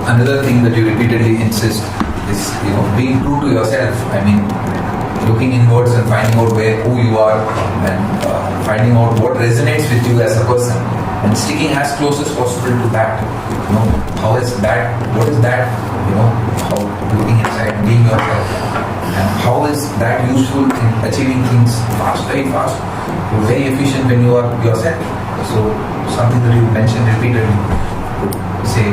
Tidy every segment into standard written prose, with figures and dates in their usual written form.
another thing that you repeatedly insist is, being true to yourself. I mean, looking inwards and finding out who you are, and finding out what resonates with you as a person, and sticking as close as possible to that. How is that? What is that? How looking inside, being yourself, and how is that useful in achieving things fast, very fast. You're very efficient when you are yourself. So something that you mentioned repeatedly. Say,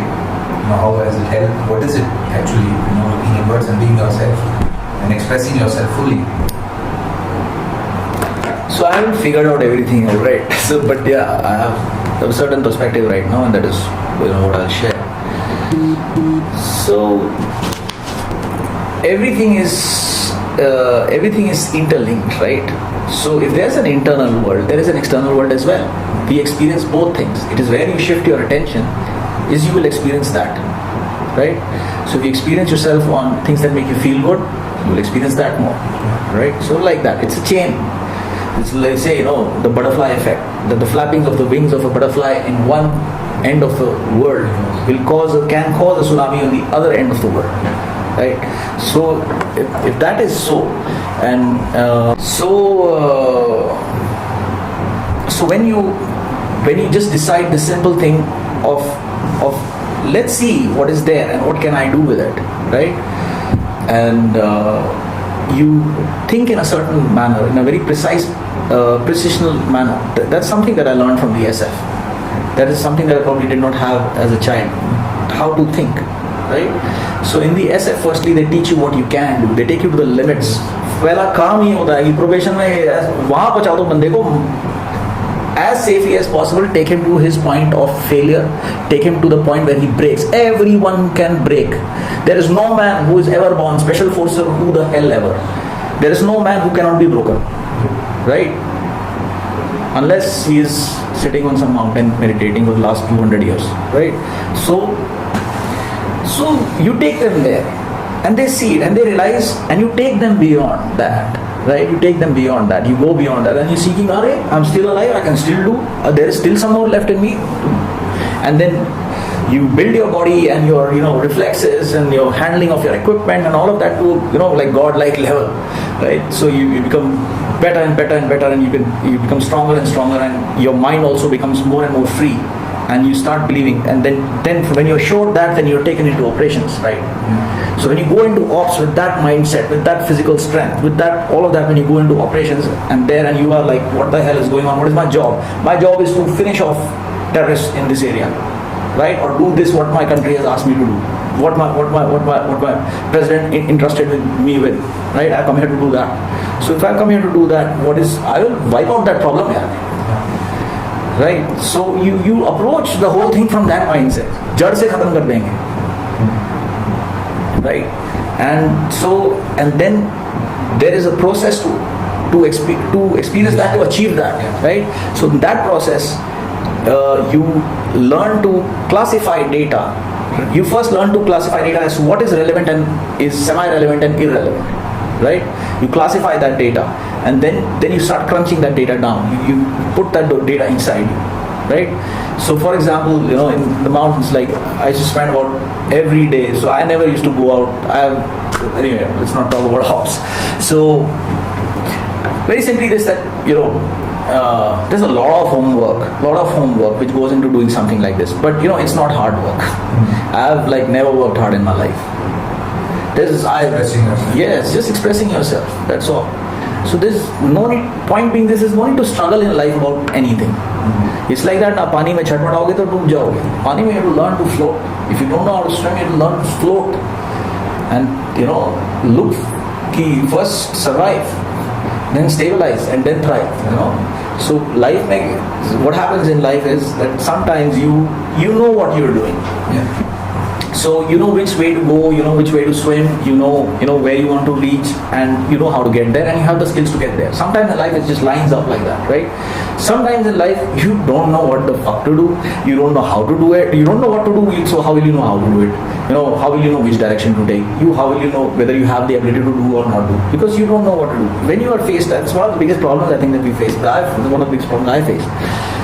how has it helped? What is it actually? Looking inwards and being yourself and expressing yourself fully. So I haven't figured out everything out, right? But yeah, I have a certain perspective right now, and that is what I'll share. So everything is interlinked, right? So if there's an internal world, there is an external world as well. We experience both things. It is where you shift your attention, is you will experience that, right? So if you experience yourself on things that make you feel good, you will experience that more, right? So like that, it's a chain. It's like, say, the butterfly effect, that the flappings of the wings of a butterfly in one end of the world can cause a tsunami on the other end of the world, right? So if that is so, and so when you just decide the simple thing of let's see what is there and what can I do with it, right? And you think in a certain manner, in a very precise, precisional manner. That's something that I learned from the SF. That is something that I probably did not have as a child. How to think, right? So in the SF, firstly, they teach you what you can do. They take you to the limits. पहला काम ही होता है कि probation में वहाँ पहुँचा दो बंदे को, as safely as possible, take him to his point of failure, take him to the point where he breaks. Everyone can break. There is no man who is ever born special forces, who the hell ever. There is no man who cannot be broken, right? Unless he is sitting on some mountain meditating for the last 200 years, right? So you take them there, and they see it, and they realize, and you take them beyond that. Right, you take them beyond that. You go beyond that, and you're seeking, I'm still alive. I can still do. There is still some more left in me. And then you build your body and your reflexes and your handling of your equipment and all of that to like God-like level, right? So you become better and better and better, and you become stronger and stronger, and your mind also becomes more and more free. And you start believing, and then when you're sure that, then you're taken into operations, right? So when you go into ops with that mindset, with that physical strength, with that all of that, when you go into operations and you are like, what the hell is going on? What is my job? My job is to finish off terrorists in this area, right? Or do this what my country has asked me to do, what my president entrusted me with, right? I come here to do that. So if I come here to do that, I will wipe out that problem here. Right, so you approach the whole thing from that mindset. जड़ से खत्म कर देंगे, right? And then there is a process to experience that, to achieve that, right? So in that process, you learn to classify data. You first learn to classify data as what is relevant and is semi-relevant and irrelevant. Right? You classify that data, and then you start crunching that data down. You put that data inside you, right? So for example, in the mountains, like I used to spend about every day. So I never used to go out. Anyway, let's not talk about hops. So very simply this, that there's a lot of homework which goes into doing something like this. But it's not hard work. I've never worked hard in my life. Expressing yourself. Yes, just expressing yourself. That's all. So there's no need. Point being, this is no need to struggle in life about anything. It's like that. ना पानी में छटपटाओगे तो डूब जाओगे. पानी में you have to learn to float. If you don't know how to swim, you have to learn to float. And look, first survive, then stabilize, and then thrive. So life, what happens in life is that sometimes you know what you're doing. Yeah. So you know which way to go, you know which way to swim, you know where you want to reach, and you know how to get there, and you have the skills to get there. Sometimes in life it just lines up like that, right? Sometimes in life you don't know what the fuck to do, you don't know how to do it, you don't know what to do, so how will you know how to do it? How will you know which direction to take? How will you know whether you have the ability to do or not do? Because you don't know what to do. When you are faced, that's one of the biggest problems I think that we face. One of the biggest problems I faced.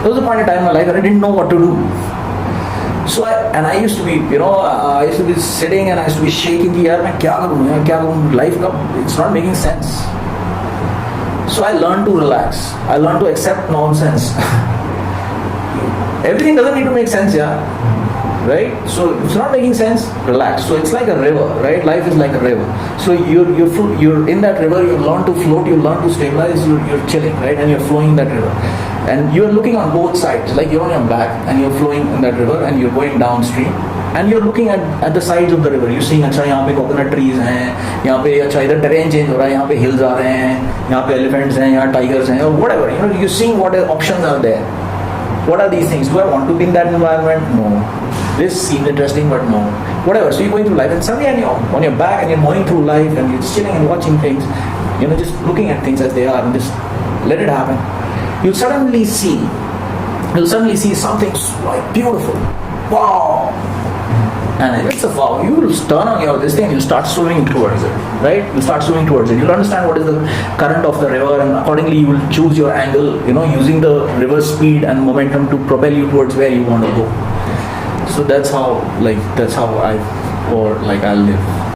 There was a point in time in my life where I didn't know what to do. So I used to be, I used to be sitting and I used to be shaking कि यार मैं क्या करूँ life का it's not making sense. So I learned to relax. I learned to accept nonsense. Everything doesn't need to make sense, right? So if it's not making sense, relax. So it's like a river, right? Life is like a river. So you're in that river. You learn to float. You learn to stabilize. You're chilling, right? And you're flowing in that river. And you're looking on both sides, like you're on your back and you're flowing in that river and you're going downstream. And you're looking at the sides of the river. You're seeing अच्छा यहाँ पे coconut trees हैं, यहाँ पे अच्छा इधर terrain change हो रहा है, यहाँ पे hills आ रहे हैं, यहाँ पे elephants हैं, यहाँ tigers हैं, or whatever. You're seeing what options are there. What are these things? Do I want to be in that environment? No. This seems interesting, but no. Whatever. So you're going through life, and suddenly you're on your back, and you're moving through life, and you're chilling and watching things. Just looking at things as they are, and just let it happen. You'll suddenly see something like beautiful. Wow. And it's a wow. You will turn on this thing and you start swimming towards it, right? You start swimming towards it. You'll understand what is the current of the river, and accordingly you will choose your angle, using the river speed and momentum to propel you towards where you want to go. So that's how I live.